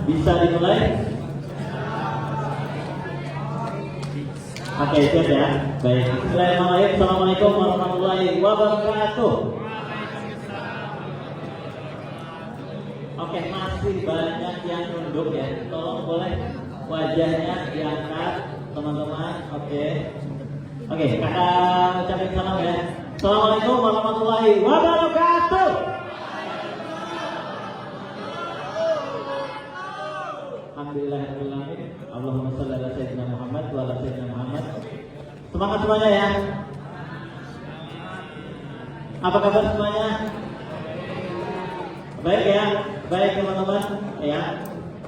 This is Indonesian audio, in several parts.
Bisa dimulai? Oke, siap ya. Baik. Bismillahirrahmanirrahim. Assalamualaikum warahmatullahi wabarakatuh. Oke, masih banyak yang nunduk ya. Tolong boleh wajahnya diangkat, teman-teman. Oke, kakak ucapin salam ya. Assalamualaikum warahmatullahi wabarakatuh. Alhamdulillahirrahmanirrahim. Allahumma shalli ala sayyidina Muhammad wa ala sayyidina Muhammad. Semangat semuanya ya. Apa kabar semuanya? Baik ya, baik teman-teman ya.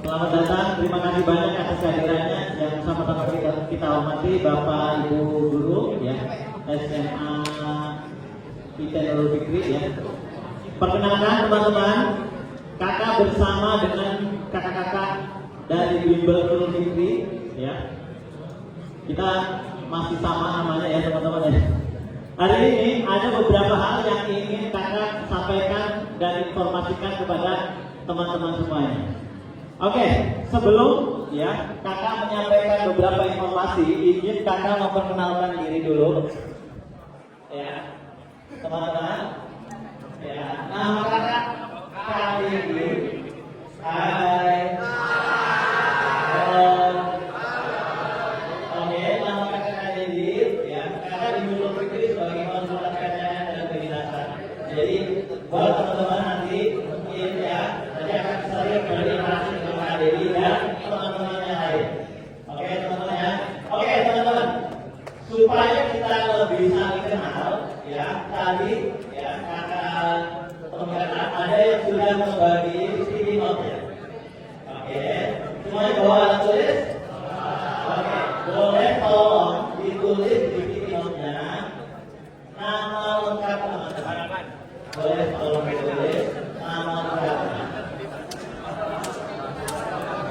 Selamat datang, terima kasih banyak atas kehadirannya yang sama-sama kita hormati Bapak Ibu Guru ya SMA ITN Nurul Fikri ya. Perkenalkan teman-teman, kakak bersama dengan kakak-kakak dari Bimbel Nurul Fikri ya. Kita masih sama namanya ya teman-teman ya. Hari ini ada beberapa hal yang ingin kakak sampaikan dan informasikan kepada teman-teman semuanya. Oke, sebelum ya kakak menyampaikan beberapa informasi, izin kakak memperkenalkan diri dulu. Ya, teman-teman. Ya, nama kakak Kali. Hai. Oke, nama kakak Kali ya. Kakak di Nurul Fikri sebagai konsultan kecayaan dan kedinasan. Jadi buat teman-teman nanti mungkin ya, nanti akan sering berinteraksi dengan Kak Dedi dan teman-temannya lain. Oke teman-teman ya. Oke teman-teman, supaya kita lebih saling kenal ya, tadi ya kakak teman-teman ada yang sudah membagi sticky note ya. Oke, semuanya bawa alat tulis. Oke, boleh tolong ditulis di sticky note-nya nama lengkap teman-teman. Boleh tolong ditulis nama lengkapnya.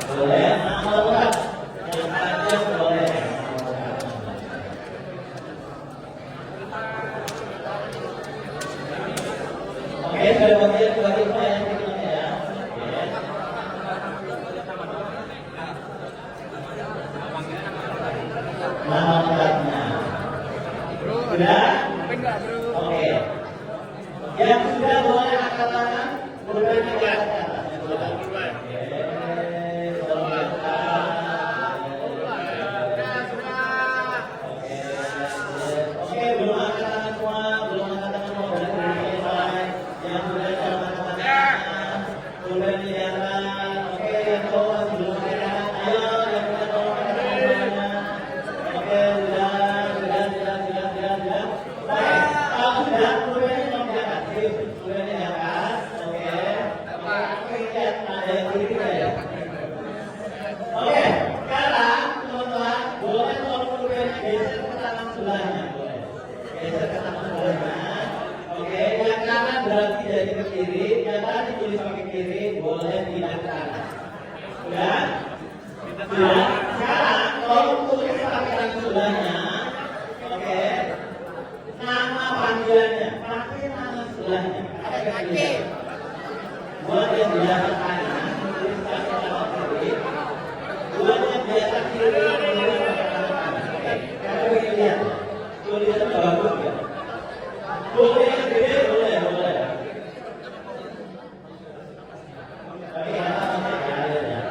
Boleh nama lengkap yang panjang boleh. Oke, sudah bagian semua yang berikutnya ya. Nama lengkapnya. Sudah? Oke. Yang sudah boleh angkat tangan, boleh diangkat tangan. Oke, belum angkat tangan semua, belum angkat tangan semua, boleh diangkat. Yang sudah angkat tangan, boleh diangkat. Oke, yang cowok masih belum angkat tangan, ayo yang sudah cowok angkat tangan semuanya. Oke, sudah. Baik, kalau sudah, boleh diangkat. Sudah diangkat. Oke. Lihat ada yang berikutnya ya. Oke, sekarang teman-teman boleh tolong geser ke tangan sebelahnya, boleh. Geser ke tangan sebelahnya. Oke, yang kanan berarti dari ke kiri, yang tadi tulis pakai kiri, boleh pindah ke kanan. Sudah? Sudah. Sekarang tolong tulis pakai tangan sebelahnya. Oke. Nama panggilannya, pakai tangan sebelahnya. Pakai. Buat yang biasa kanan, tulis pakai tangan kiri. Buat yang biasa kiri, tulis pakai tangan kanan. Kakak ingin lihat, tulisan bagus ya. Boleh yang gede, boleh. Tapi kata masih ada ya.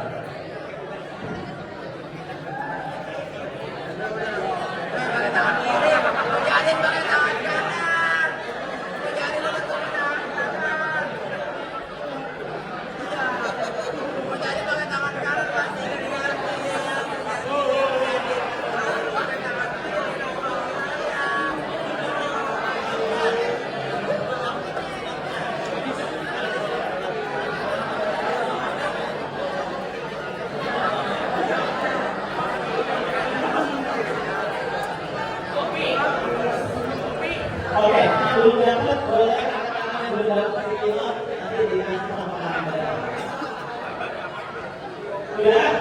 Oke, belum dapat boleh belum dapat pilot nanti dikasih sama kamera. Sudah?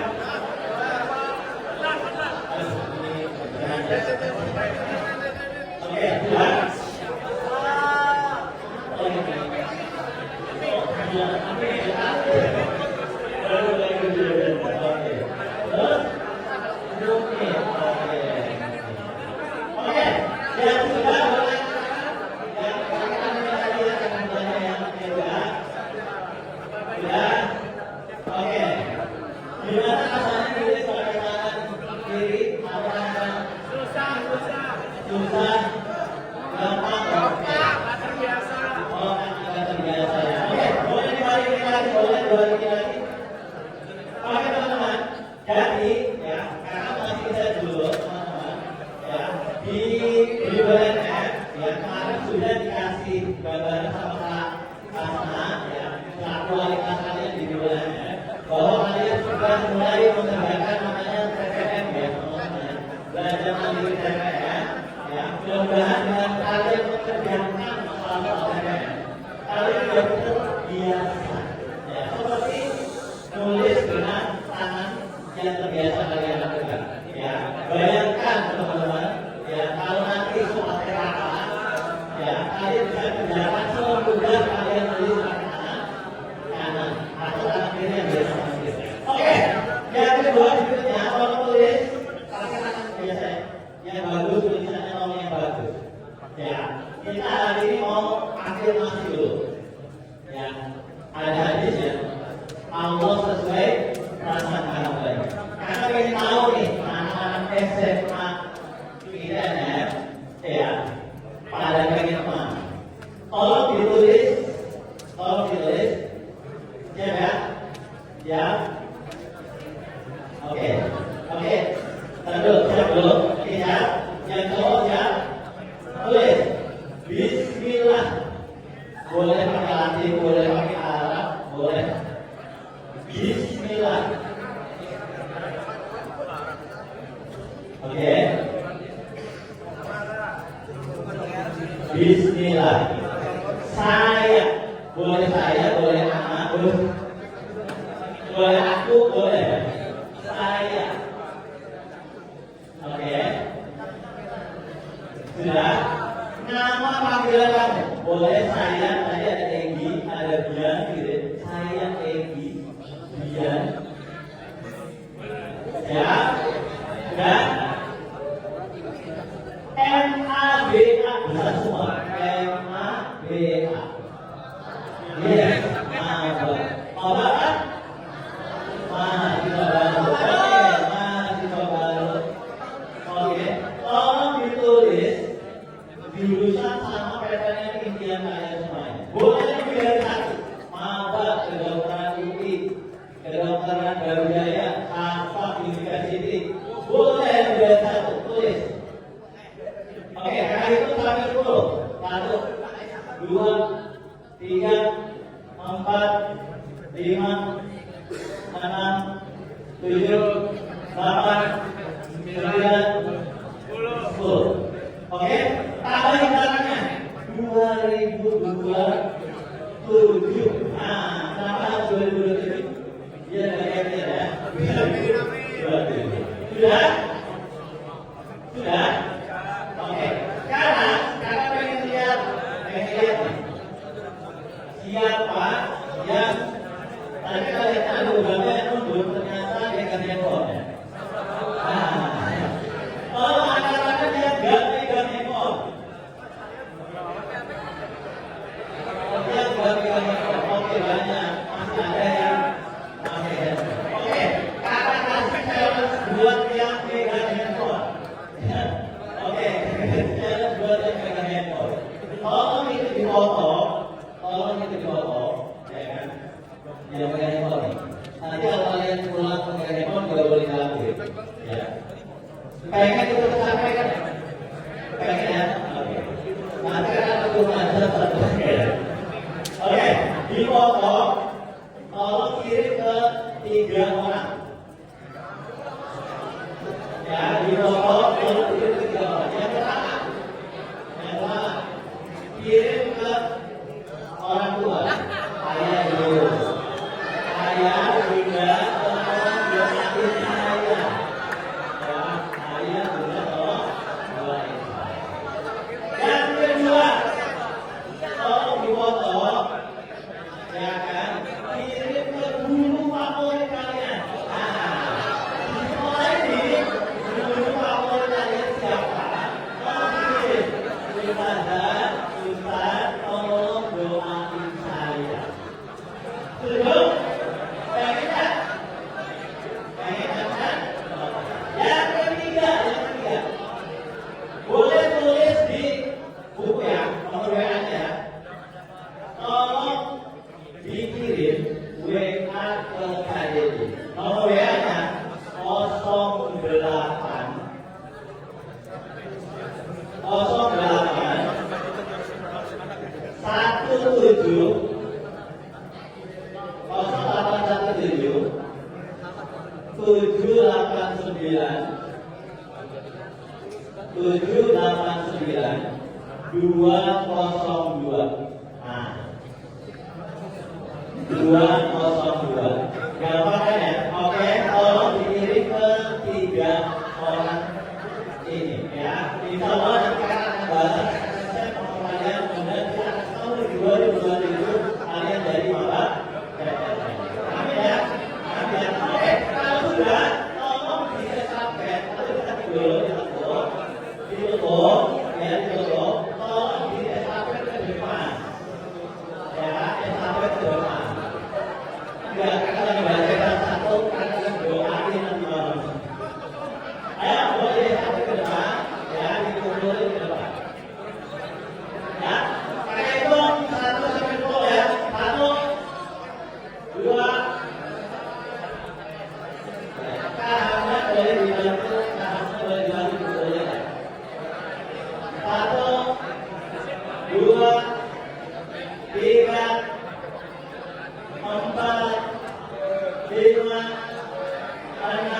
Oke, sudah. Oke. Oke. Gimana rasanya tulis pakai tangan kiri atau tangan kanan? Susah. Gampang. Oke. Oh, kan agak terbiasa ya. Oke, boleh dibalikin lagi, Oke teman-teman. Jadi ya, karena masih bisa dulu teman-teman. Ya, di ULNF ya kemarin sudah dikasih gambaran sama Kak Asna ya, selaku wali kelas kalian di ULNF bahwa kalian sudah mulai mengerjakan namanya TPM ya teman-teman. Belajar mandiri TPM ya, mudah-mudahan dengan kalian mengerjakan masalah TPM kalian sudah terbiasa ya, seperti nulis dengan tangan yang terbiasa kalian lakukan ya. Bayangkan teman-teman ya, kalau nanti soal TKA ya, kalian bisa kerjakan semudah kalian tulis pakai tangan kanan atau tangan kiri yang biasa menulis. Oke, yang kedua berikutnya kalau tulis pakai tangan biasa yang bagus, tulisannya mau yang bagus ya. Kita hari ini mau afirmasi dulu ya. Ada hadis ya, Allah sesuai perasaan anak baik. Karena ingin tahu nih anak-anak SMA ULNF ya, pada pengen kemana? Tolong ditulis, ya. Oke, siap dulu. Ya, yang cowok siap. Tulis, Bismillah. Boleh pakai Latin, boleh pakai Arab, boleh. Bismillah. Oke. Bismillah. Saya, boleh anak, boleh aku, boleh. Saya. Oke. Sudah. Nama panggilan kamu, boleh saya, tadi ada Egi, ada Bian, gitu. Saya Egi, Bian. Ya. Sudah. MABA bisa semua. MABA. Yes. Apa kan? Mahasiswa baru. Mahasiswa baru. Oke. Tolong ditulis jurusan sama PTN impian kalian semuanya. Boleh lebih dari satu. Maba, kedokteran UI, kedokteran Brawijaya, Harvard University. Boleh lebih dari satu. Tulis. Oke, kali itu sampai 10. 1, 2, 3, 4, 5, 6, 7, 8, 9, 10. Oke, tambahin belakangnya 2027. Nah, kenapa harus 2027? Biar kagetnya ya. Sudah? Sudah? Oke, sekarang kakak pengen lihat nih. Siapa yang tadi kita lihat ada beberapa yang mundur, ternyata dia ganti handphone. Kalau anak-anak yang gak pegang handphone, oke banyak, masih ada yang pakai handphone. Oke, kakak kasih challenge buat yang pegang handphone. Oke, challenge buat yang pegang handphone. Tolong itu dipoto, ya kan? Yang pegang handphone. Nanti kalau kalian pulang pegang handphone juga boleh ngelakuin, ya. Pengen itu tersampaikan ya? Pengen ya? Oke. Nanti akan ketemu aja satu. Oke, di foto tolong kirim ke 3 orang. Ya, di foto tolong kirim ke 3 orang. Yang pertama, kirim ke orang tua. Ayah, ibu. Ayah, bunda, tolong doain saya. Yang kedua, tolong dipoto, ya kan? Kirim ke guru favorit kalian. Mulai nih, guru favorit kalian siapa? Nomor WA-nya 08 202. Nah, 202. Gampang kan ya? Oke, tolong dikirim ke 3 orang ini ya. Insya Allah nanti akan bahas kalian kemudian kita akan tahu di 2027 kalian dari mana. Amin ya. Amin. Oke, kalau sudah tolong di-subscribe atau kita dulu ditutup ya, ditutup. Tolong di-subscribe ke depan ya, sampai ke depan. Enggak, kita baca satu kata doain nanti malam. Ayo, boleh sampai ke depan ya, dikumpulin ke depan. Ya, pakai hitung 1 sampai 10 ya. 1, 2. Kahannya boleh dibantu, kahannya boleh dibantu boleh ya. 1, 2, 3, 4, 5, 6,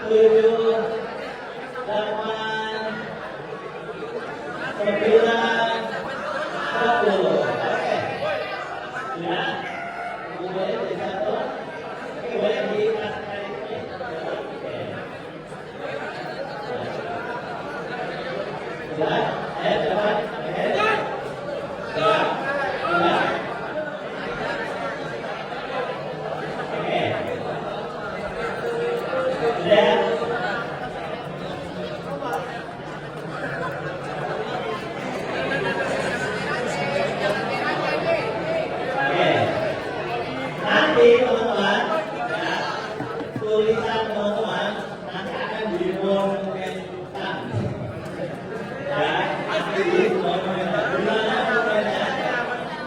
7, 8, 9, 10. Oke. Ya. Boleh di satu. Oke, boleh dikasih ini. Oke. Ya, ayo cepat. Oke. Ya. Ya. Oke. Ya. Oke. Nanti teman-teman, ya, tulisan teman-teman nanti akan dimonumenkan. Ya, nanti dimonumenkan. Di mana monumennya?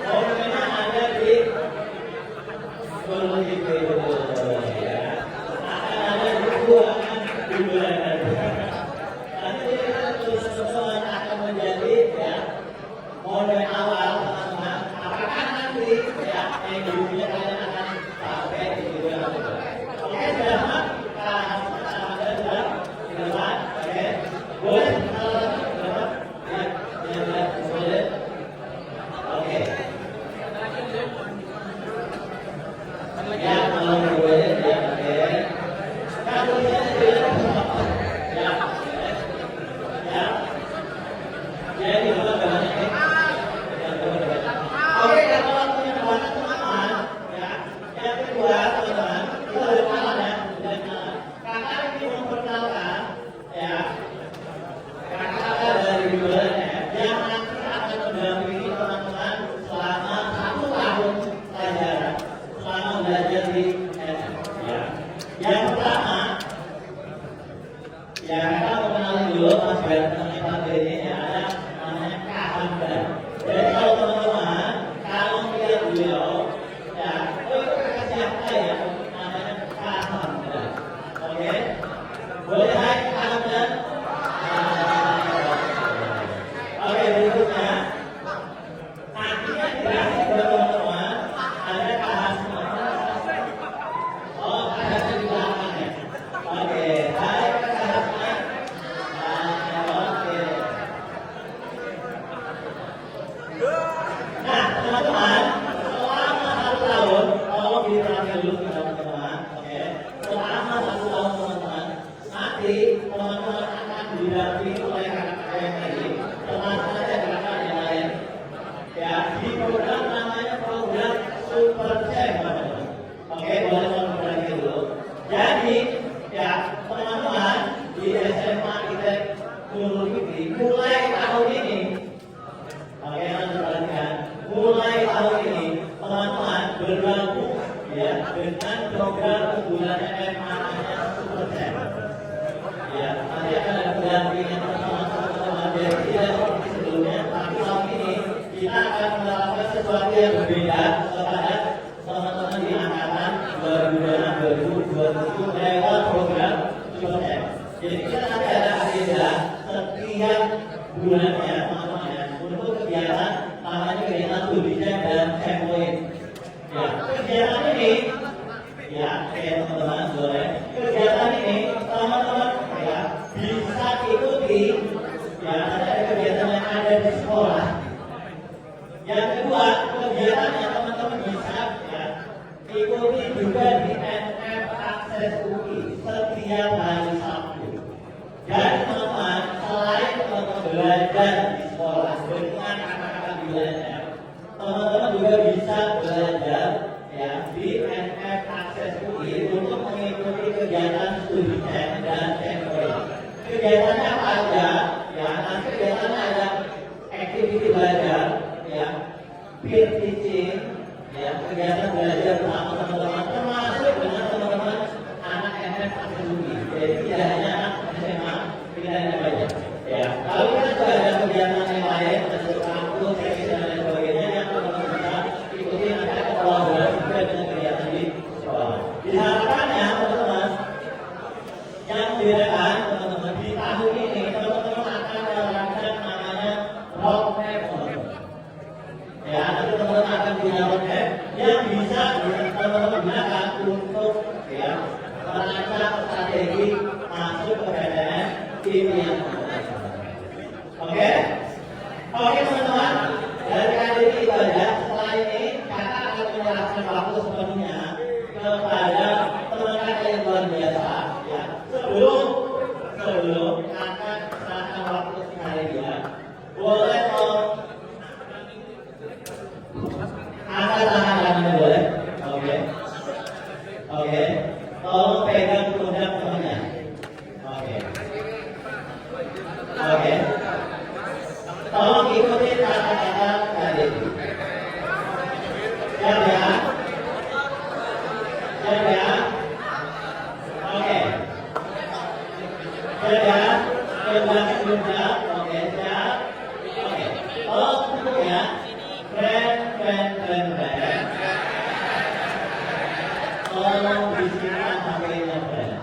Monumennya ada di Gunung Kidul. Ya, akan ada di ruangan di bulan. Nanti tulisan teman-teman akan menjadi ya monumen awal teman-teman. Apakah nanti ya yang dulunya kalian akan pakai di bulan? Oke, sudah mak? Sudah di depan. Oke, boleh kalau dapat ya, ya, boleh. Oke. Ya, kalau boleh ya, oke. Kalau saya tidak ya, ya, ya di depan banyak ya. Oke, kalau punya banyak teman-teman, ya, yang kedua teman-teman, itu ada kenalan ya, ada kenalan. Kakak ini memperkenalkan, ya, kakak dari bulan ya, yang nanti akan mendampingi teman-teman selama 1 tahun pelajaran, selama belajar di SM. Ya. Yang pertama, ya kakak mau kenalin dulu Mas Bertan ini ya, ada namanya Kak Hamdan. Jadi kalau teman-teman kalau melihat beliau, ya, oh itu kakak siapa ya? Namanya Kak Hamdan. Oke, boleh hai Kak Hamdan. Oke, berikutnya. Nantinya dikasih ke teman-teman ada Kak Hasman. Oh, Kak Hasman di belakang ya. Oke, hai Kak Hasman. Oke. Nah, teman-teman, selama 1 tahun, tolong diterangkan dulu ke teman-teman, oke? Selama 1 tahun teman-teman, nanti teman-teman akan didampingi oleh kakak yang lain, teman-teman dan kakak yang lain, ya, di program namanya program Super Chef, teman-teman. Oke, boleh teman-teman dulu. Jadi, ya, teman-teman di SMA kita Nurul Fikri mulai tahun ini. Oke, perhatikan. Mulai tahun ini, teman-teman bergabung ya dengan program unggulannya namanya Super Chef. Ya, nanti akan ada pendampingan teman-teman dari tidak seperti sebelumnya, tapi tahun ini kita akan melakukan sesuatu yang berbeda kepada teman-teman di angkatan 2026 2020 lewat program USM. Jadi kita nanti ada agenda setiap bulannya teman-teman ya untuk kegiatan namanya kegiatan studi chat dan checkpoint. Ya, kegiatan ini ya, teman-teman boleh. Kegiatan ini teman-teman ya bisa ikuti ya ada kegiatan yang ada di sekolah. Yang kedua, kegiatan yang teman-teman bisa ya ikuti juga di NF Akses UI setiap hari Sabtu. Jadi teman-teman, selain teman-teman belajar di sekolah dengan anak-anak di UNF, teman-teman juga bisa belajar ya di NF Akses UI untuk mengikuti kegiatan studi chat dan checkpoint. Kegiatannya apa aja? Ya, nanti kegiatannya ada activity belajar, ya, peer teaching, ya, kegiatan belajar bersama teman-teman, termasuk dengan teman-teman anak NF Akses UI. Jadi tidak hanya anak SMA, tidak hanya belajar. Ya, lalu kita juga ada kegiatan yang lain, masuk kampus, sesi dan lain sebagainya yang teman-teman bisa ikuti nanti akan kolaborasi juga dengan kegiatan di sekolah. Diharapkannya teman-teman yang membedakan teman-teman di tahun ini teman-teman akan menerapkan namanya roadmap. Ya, nanti teman-teman akan punya roadmap yang bisa teman-teman gunakan untuk ya merancang strategi masuk ke PTN ini yang Oke, teman-teman, dari kali ini itu aja. Setelah ini kakak akan menyerahkan waktu sepenuhnya kepada teman kakak yang luar biasa. Ya, sebelum kakak serahkan waktu sekali dia, boleh angkat tangan kanannya boleh? Oke. Tolong pegang pundak temannya. Oke. Tolong ikuti kata-kata tadi. Siap ya? Oke. Siap ya? Pundak. Oke, siap. Oke. Tolong tunggu ya. Friend. Tolong bisikan HP-nya, friend.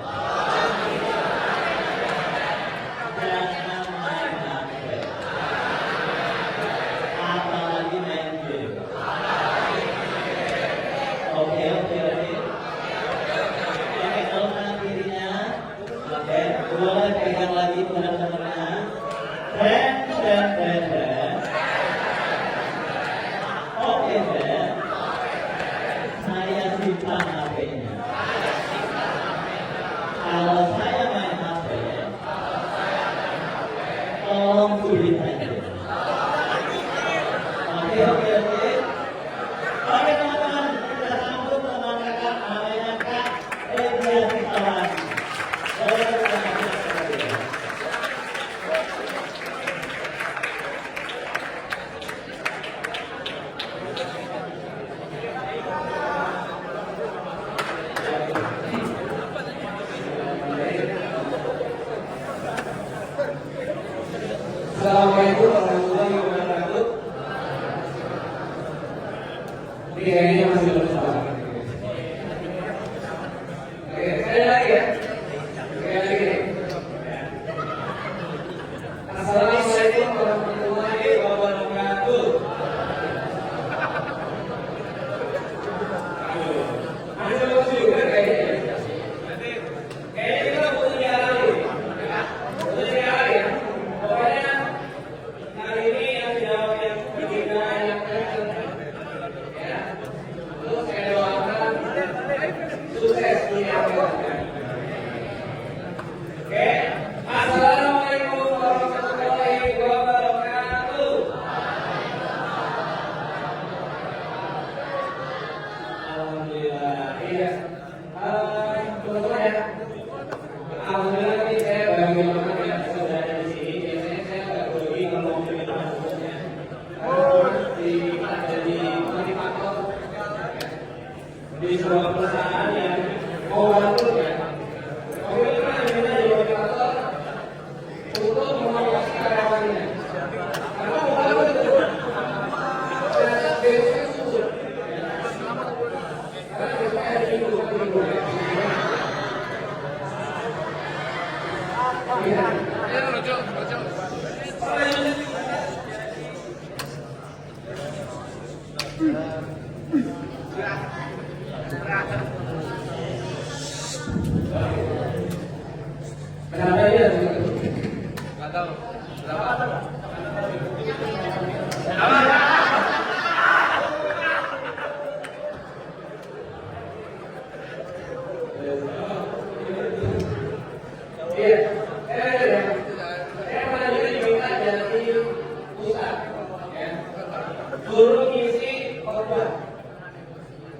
Guru ngisi khotbah,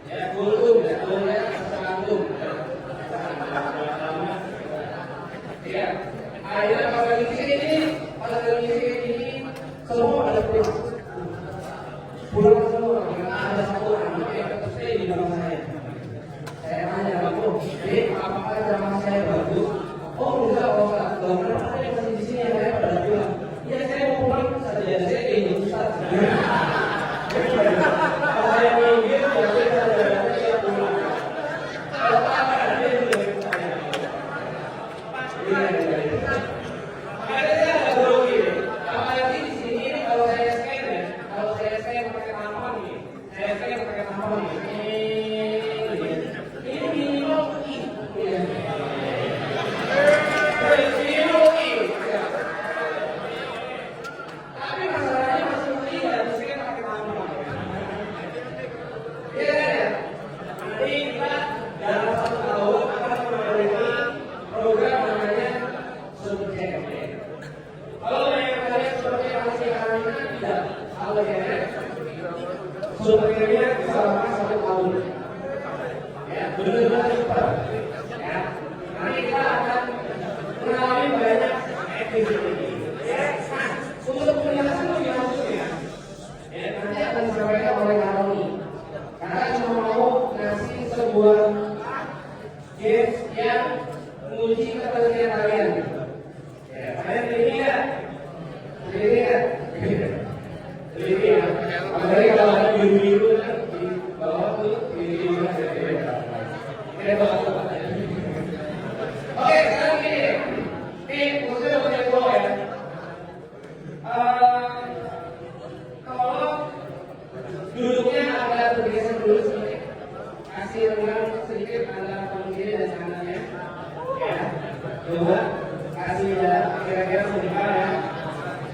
ya guru selalu, ya. Akhirnya kalau ngisi ini semua ada pulang semua, ada satu anak yang tetap stay di dalam saya. Saya tanya aku, apakah drama saya bagus? Oh enggak, oh enggak. Kenapa saya masih di sini? Saya pada bilang, ya saya mau pulang saja, saya ingin Ustaz. Kalau saya minggir, ya saya pulang. Kalau apa ada yang lebih saya. Makanya saya ada grogi. Apalagi di sini kalau saya scan pakai tampon nih, ini minimal tapi masalahnya masih tidak bisa pakai tampon. Nanti kita dalam 1 tahun akan memiliki program namanya subjek. Kalau yang kalian seperti yang masih kalian tidak, kalau ya subjeknya selama 1 tahun. Ya, benar-benar cepat. Ya, nanti kita akan mengalami banyak aktivitas. Ya, untuk penjelasan lebih lanjutnya, ya nanti akan disampaikan oleh Karoni. Karena cuma mau ngasih sebuah games yang menguji ketelitian kalian. Ya, kalian teliti ya? Teliti ya. Apalagi kalau ada biru-biru di bawah tuh biru-biru Oke, sekarang gini. Ini maksudnya bukan yang ya. Kalau duduknya agak bergeser dulu sedikit, kasih renang sedikit antara tangan kiri dan kanannya, ya. Coba kasih kira-kira sebentar ya.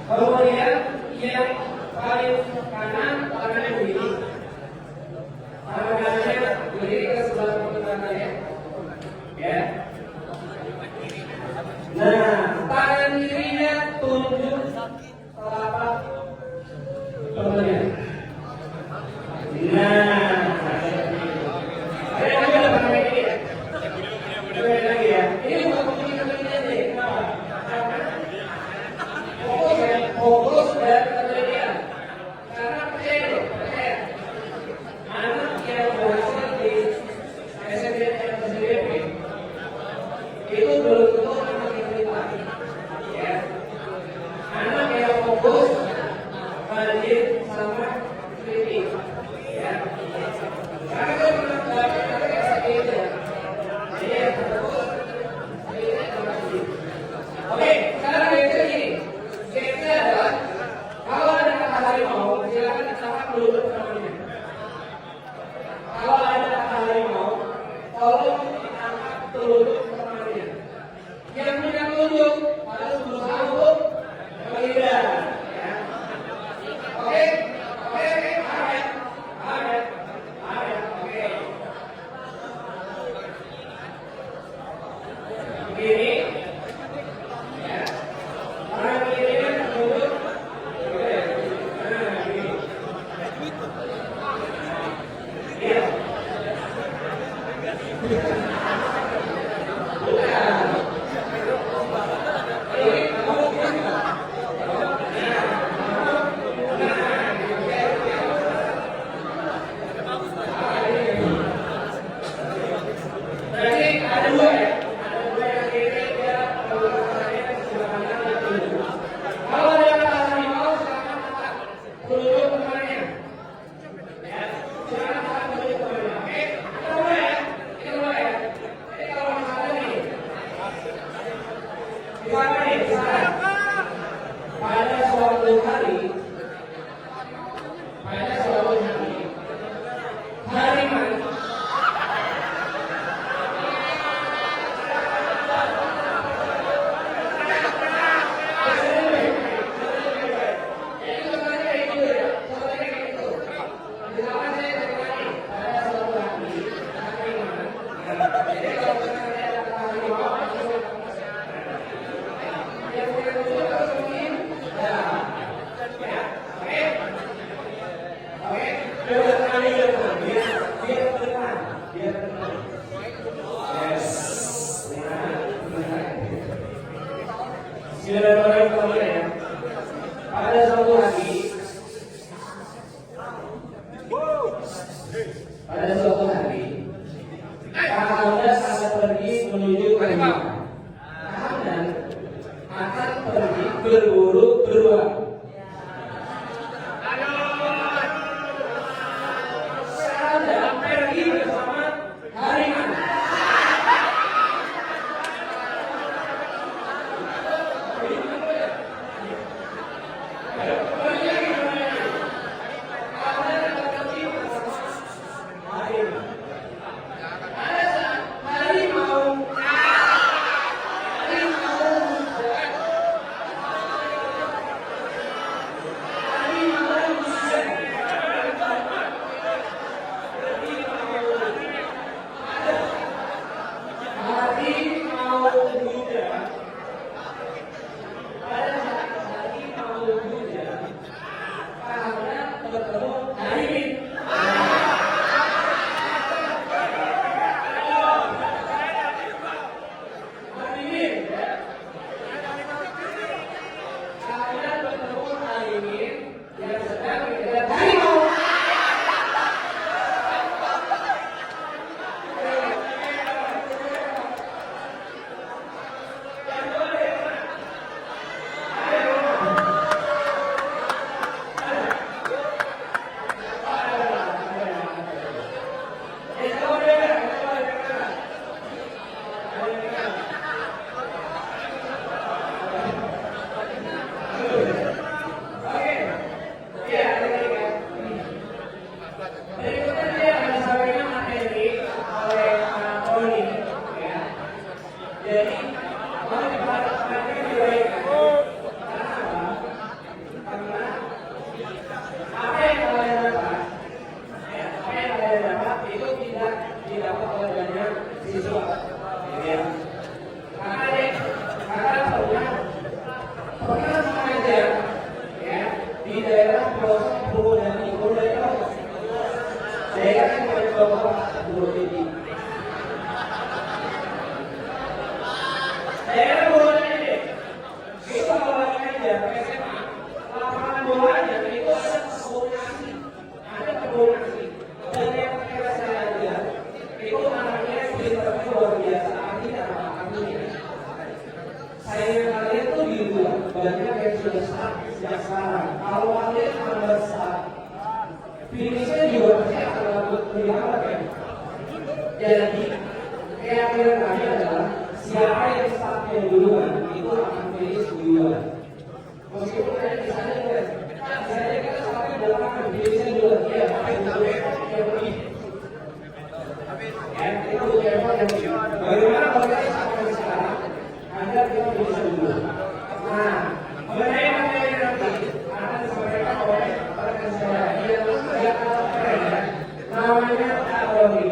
Kemudian yang paling kanan tangannya begini, tangan kanannya berdiri ke sebelah kanan ya. Nah, tangan kirinya tunjuk telapak tangannya. Nah, saya lagi ada pakai ini ya. Coba lagi ya. Ini bukan begini nih. Kenapa? Fokus dan ketelitian. Karena percaya. Anak yang berhasil di SNBP itu belum tentu anak yang pintar. Ya. Anak yang fokus, rajin, sama teliti. Ya. Karena kalau pernah kayak seperti itu ya. Jadi yang fokus, teliti, sama teliti. Oke, sekarang yang ini. Gamesnya adalah kalau ada kata harimau, silakan ditangkap dulu namanya. Kalau ada kata harimau, tolong ditangkap dulu namanya. Yang punya telunjuk harus berusaha untuk menghindar. Ya. Oke, aman. Oke. Begini. Ya. Tangan kirinya telunjuk. Oke. Nah, begini. Ya. Berarti ada dua ya. Ada dua yang kiri dia tangannya sebelah kanan dan telunjuk. Kalau ada yang kata harimau, silakan angkat telunjuk tangannya. Ya, silakan angkat telunjuk tangannya. Oke, kita mulai ya. Jadi kalau misalnya nih, pada suatu hari, harimau Jadi keyakinan kami adalah siapa yang startnya duluan itu akan finish duluan. Meskipun ada di sana kan, misalnya kita startnya belakangan, finishnya duluan, ya tapi dulu yang lebih. Ya, itu level yang lebih. Bagaimana kalau kita startnya sekarang, Anda kita finish dulu. Nah, mengenai materi nanti akan disampaikan oleh rekan saya yang keren ya, namanya Aroni.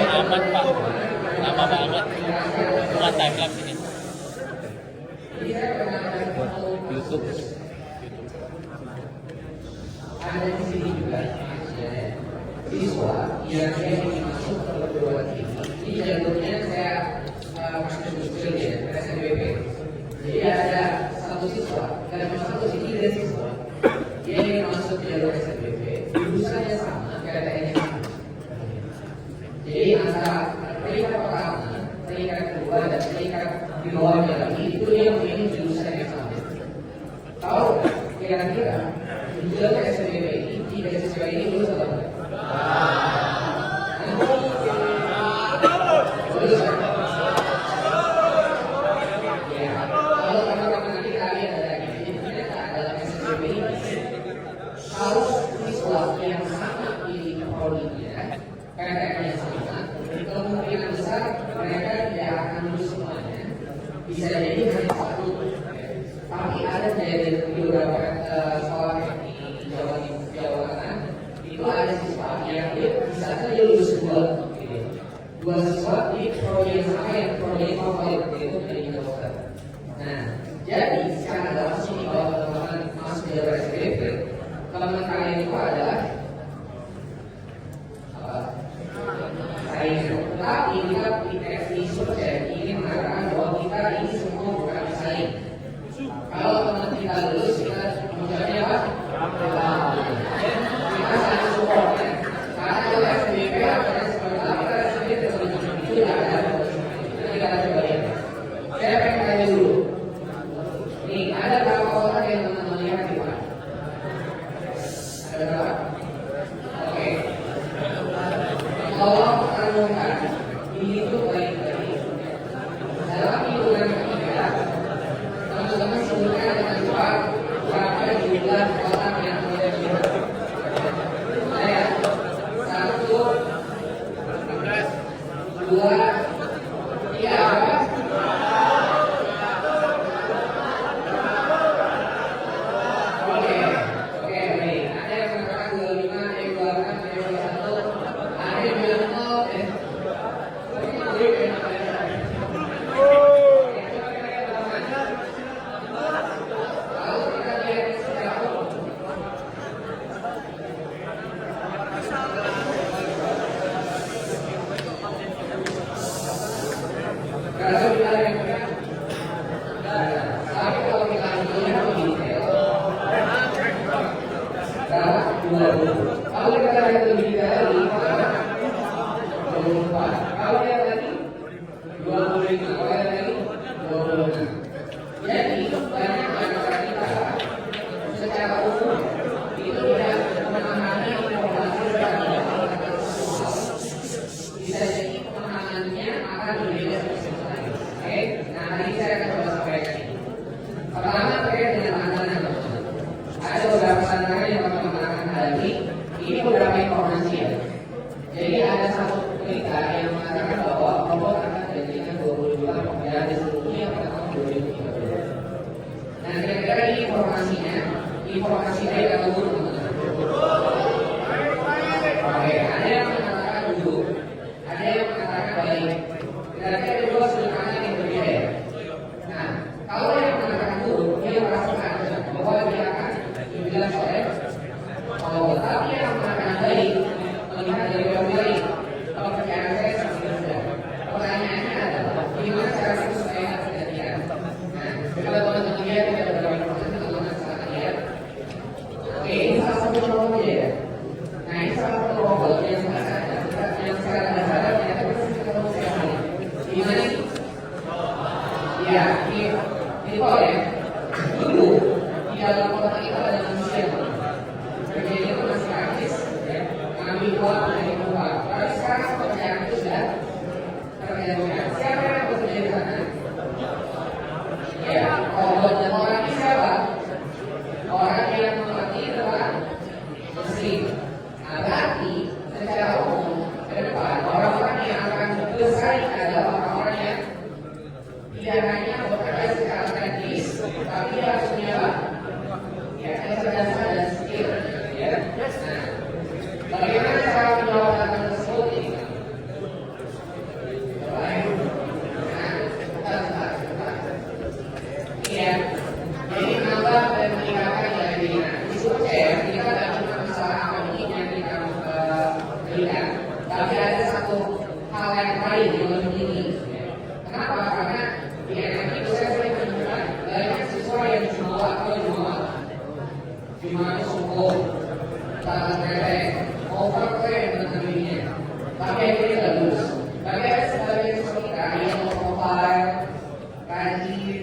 Aman Pak, lama banget, bukan timelapse ini. YouTube. Ada di sini juga siswa yang ingin masuk ke perguruan tinggi. Ini jalurnya saya masuk kecil ya, SNBP. Jadi ada satu siswa, dan satu sini ada siswa dia ingin masuk jalur SNBP. Jurusannya sama, PTN-nya sama. Jadi antara peringkat pertama, peringkat kedua, dan peringkat di bawahnya lagi itu yang memilih jurusan yang sama. Tahu kira-kira jalur SNBP ini tiga siswa ini lulus atau enggak? Lulus kan? Ya, kalau teman-teman nanti kalian ada gini, ternyata dalam SNBP ini harus siswa yang sama pilih prodinya, PTN yang sama, kemungkinan besar mereka tidak akan lulus semuanya. Bisa jadi hanya satu. Tapi ada dari beberapa sekolah di Jawa Tengah itu ada siswa yang dia bisa saja lulus dua siswa di prodi yang sama yang prodi favorit yaitu pendidikan dokter. Nah, jadi sekarang adalah sini kalau teman-teman masuk di jalur SPP, teman kalian itu adalah saingan. Tapi kita di survei ini mengatakan bahwa kita ini semua bukan saing. Kalau teman kita lulus, kita mengucapnya apa? Kita saling support ya. Karena kalau SPP atau seperti apa, kita SPP itu tidak ada. Nanti kita coba lihat. Saya pengen tanya dulu. Nih, ada berapa orang yang teman-teman lihat di mana? Ada berapa? tolong renungkan itu baik-baik. Dalam hitungan ketiga, teman-teman sebutkan dengan cepat berapa jumlah orang yang tidak bisa. Saya 1, 2, 3, Oke, baik. Ada yang mengatakan 25, ada yang 26, ada yang 21, ada yang bilang 0, lalu kita lihat secara umum. Kalau kita lihat, tapi kalau kita lihat lebih detail, kalau kita lihat lebih detail, 24. Kalau lihat lagi 25. Kalau lihat lagi 26. Jadi banyak masyarakat kita secara umum itu tidak memahami informasi yang didapatkan. Bisa jadi pemahamannya akan berbeda sesuai. Oke, nah tadi saya akan coba sampaikan ini. Pertama terkait dengan tantangan. Ada beberapa tantangan yang teman-teman akan hadapi. Ini beberapa informasi ya. Jadi ada satu berita yang mengatakan bahwa robot akan dijadikan 20 juta pekerjaan di seluruh dunia pada tahun 2030. Nah, kira-kira ini informasi baik atau buruk, teman-teman? Oke, ada yang mengatakan buruk, ada yang mengatakan baik. Kira-kira ada dua sudut pandang yang berbeda. Nah, kalau yang mengatakan buruk, dia merasakan bahwa dia akan dibilang oleh Allah. Tapi yang mengatakan baik, melihat dari yang baik, pekerjaan saya sangat mudah. Pertanyaannya adalah, gimana cara itu supaya tidak kejadian? Nah, kalau teman-teman lihat, kita beberapa informasi teman-teman silahkan lihat. Oke, ini salah satu contohnya ya. Nah, ini salah satu robot yang secara dasar ternyata bisa ketemu setiap hari. Gimana sih? Ya, ini kok ya. Dulu di dalam kota kita ada manusia. Kerjanya itu masih artis, ya, mengambil uang dari uang. Tapi sekarang pekerjaan itu sudah tergantikan. Siapa yang bekerja di sana? Ya, robot dan orang ini siapa? Orang yang mengerti tentang mesin. Nah, berarti secara umum ke depan orang-orang yang akan bersaing adalah orang-orang yang tidak hanya bekerja secara teknis, tapi dia harus punya apa? Ya, kecerdasan dan skill. Ya. Nah, bagaimana cara menjawab tantangan tersebut ini? Coba ya. Nah, sebentar. Iya. Jadi menambah dan meningkatkan jaringan. Disebut saya, kita tidak cuma masalah akademik yang kita lihat, tapi ada satu hal yang lain yang lebih tinggi. Kenapa? Karena di NMI itu saya sering menemukan banyak siswa yang cuma sungguh tangan pendek, overtrain dengan dirinya, tapi akhirnya bagus. Tapi ada sebagian siswa kita yang profile, rajin,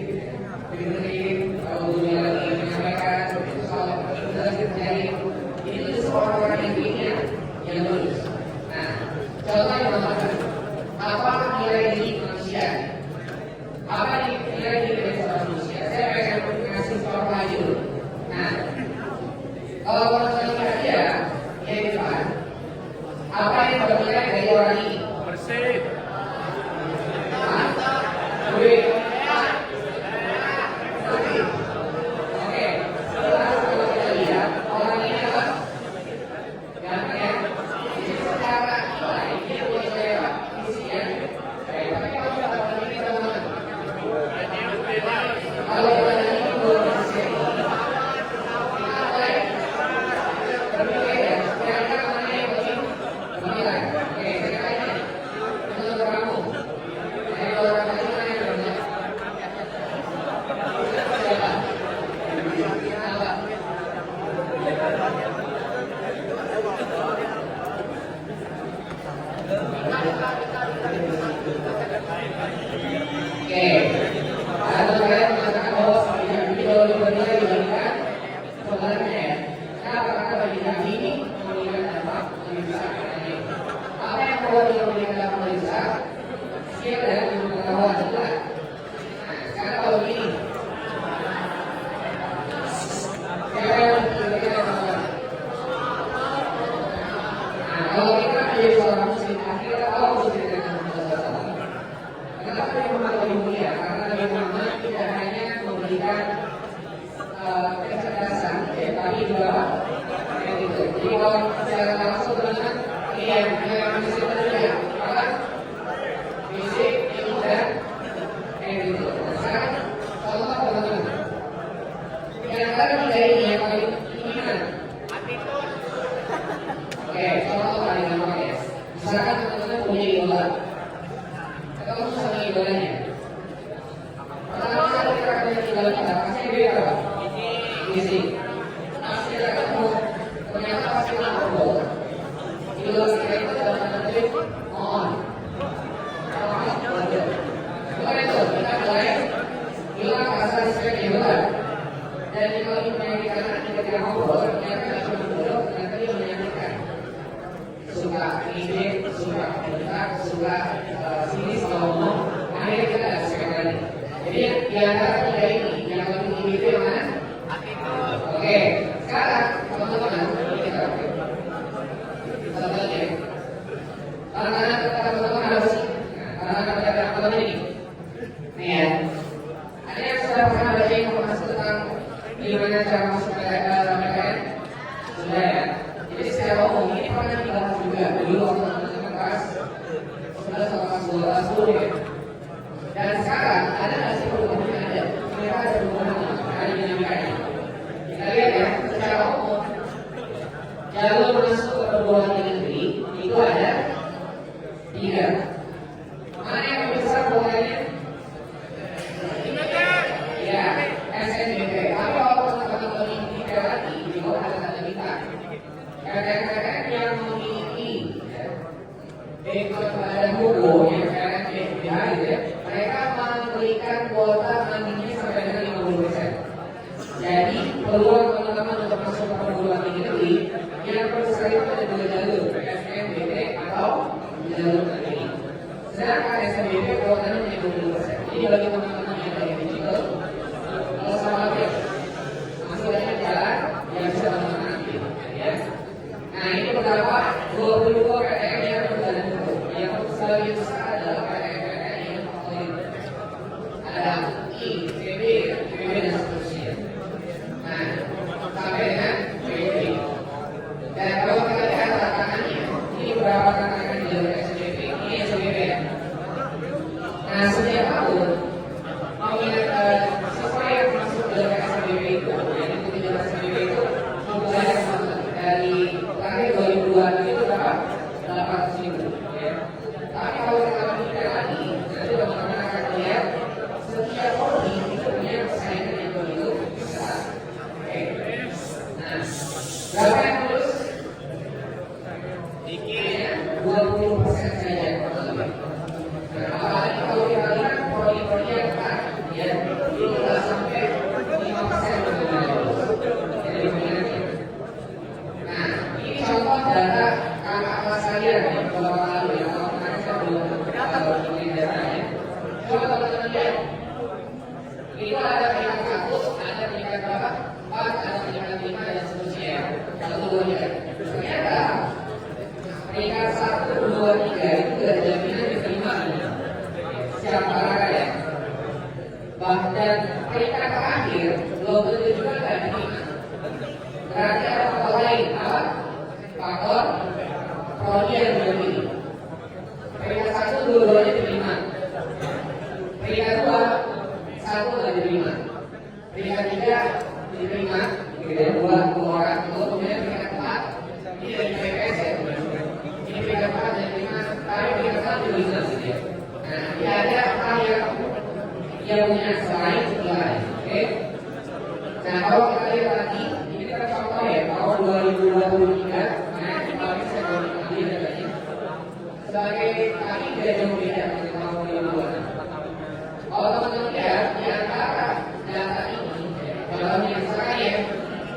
dengerin, kalau dunia lagi menyampaikan itu soal sudah terjadi. Itu justru orang-orang yang punya yang bagus. Nah, contohnya teman-teman, apa nilai diri manusia? Apa nilai diri dari seorang manusia? Saya pengen ngasih contoh aja dulu. Nah, kalau teman-teman lihat dia di depan, apa yang berbeda dari orang ini? Bersih. Duit. Oke, kalau kita lihat orang ini apa? Ganteng ya. Jadi secara nilai dia punya selera, isi ya. Baik, tapi kalau kita orang ini teman-teman, kalau orang ini belum bersih. Berbeda ya, kira-kira mana yang lebih bernilai? Oke, kira-kira ini. pengetahuan yang mereka periksa, skill dan ilmu pengetahuan juga. Nah, sekarang kalau begini, siapa yang kira-kira teman-teman? Nah, kalau kita menjadi seorang muslim, akhirnya kita tahu muslim dengan Rasulullah. Kenapa Nabi Muhammad lebih mulia? Karena Nabi Muhammad tidak hanya memberikan kecerdasan, tapi juga kayak gitu. Jadi kalau secara langsung teman-teman, ini yang muslim tadi ya, apa? Fisik, ilmu dan kayak gitu. Sekarang contoh teman-teman, di antara tiga ini yang paling iman. Oke, contoh paling gampang ya. Misalkan teman-teman punya idola, atau sama idolanya. Pertama kali kita akan lihat idola kita, pasti dia apa? Fisik. Pasti kita ketemu, ternyata pasti ngobrol. Idola kita itu dalam tanda kutip mohon. Bukan itu, kita mulai hilang rasa respect yang benar. Dan yang paling menyakitkan ketika ngobrol, ternyata tidak cuma ngobrol, ternyata dia menyakitkan. Suka ide, suka komentar, suka sinis kalau ngomong, akhirnya kita tidak respect lagi. Jadi di antara tiga ini, yang paling tinggi itu yang mana? Oke, sekarang teman-teman kita satu lagi ya. Tantangan teman-teman harus tantangan pada teman-teman ini. Nih ya. Ada yang sudah pernah baca informasi tentang gimana cara masuk PKN? Sudah ya. Jadi secara umum ini pernah dibahas juga dulu waktu teman-teman kelas 11 atau kelas 12 ya. Dan sekarang ada nggak sih perubahannya ada? Ternyata ada perubahan ada dinamikanya. Kita lihat ya, secara umum jalur masuk ke perguruan tinggi negeri itu ada 3. Mana yang lebih besar pokoknya? Ya, SNBP. Tapi kalau teman-teman lebih detail lagi, di bawah ada tanda bintang. PTN yang memiliki badan hukum yang PTN gitu ya, mereka memberikan kuota mandiri sampai dengan 50%. Jadi peluang teman-teman untuk masuk ke perguruan tinggi negeri yang perlu sekali itu ada 2 jalur, SNBP atau jalur mandiri. Sedangkan SNBP kuotanya hanya 20%. Jadi bagi teman-teman yang dari digital, kalau sama lagi masih banyak jalan yang bisa teman-teman ambil, ya. Nah ini beberapa 22 PTN yang berjalan dulu. Yang sebagian besar adalah PTN yang favorit. Ada UI, IPB, IPB dan seterusnya. Nah, sampai dengan PIB. Dan kalau kita lihat tantangannya, ini beberapa tantangan di jalur SNBP. Ini SNBP ya. Nah, setiap tahun siswa yang masuk ke jalur SNBP itu, yang ikuti jalur SNBP itu membayar dari terakhir 2002 itu berapa? 800.000 ya. Tapi kalau kita mikir lagi, nanti teman-teman akan lihat setiap prodi itu punya persaingan yang begitu besar. Oke. Nah, berapa yang lulus? Dikit 20% saja. Nah, apalagi kalau kita lihat prodi-prodi yang besar, ya, itu sudah sampai 5% lulus. Jadi bagaimana? Nah, ini contoh data kakak kelas kalian ya, kalau lalu ya, kalau kemarin saya belum bikin datanya. Coba teman-teman lihat, itu ada peringkat 1, ada peringkat berapa? 4, ada peringkat 5 dan seterusnya ya. 1, 2, 3. Ternyata peringkat 1, 2, 3 itu sudah jaminan diterima siapa kakak ya. Bahkan peringkat terakhir belum tentu juga tidak diterima. Berarti ada faktor lain, apa? Faktor prodi yang berbeda. Peringkat 1, 2-duanya diterima. Peringkat 2, 1 nggak diterima. Peringkat 3 diterima, gitu ya, 2 orang. Lalu kemudian peringkat 4, ini dari PPS ya. Ini peringkat 4 dan 5, tapi peringkat 1 diterima gitu ya. Nah, ini ada hal yang punya selain lain, oke? Nah, kalau kita lihat lagi, ini kan contoh ya, tahun 2023, nah, kemarin saya baru ambil datanya. Sebagai kami tidak jauh beda dengan tahun 2002. Kalau teman-teman lihat, di antara data ini, dalam yang sekarang ya,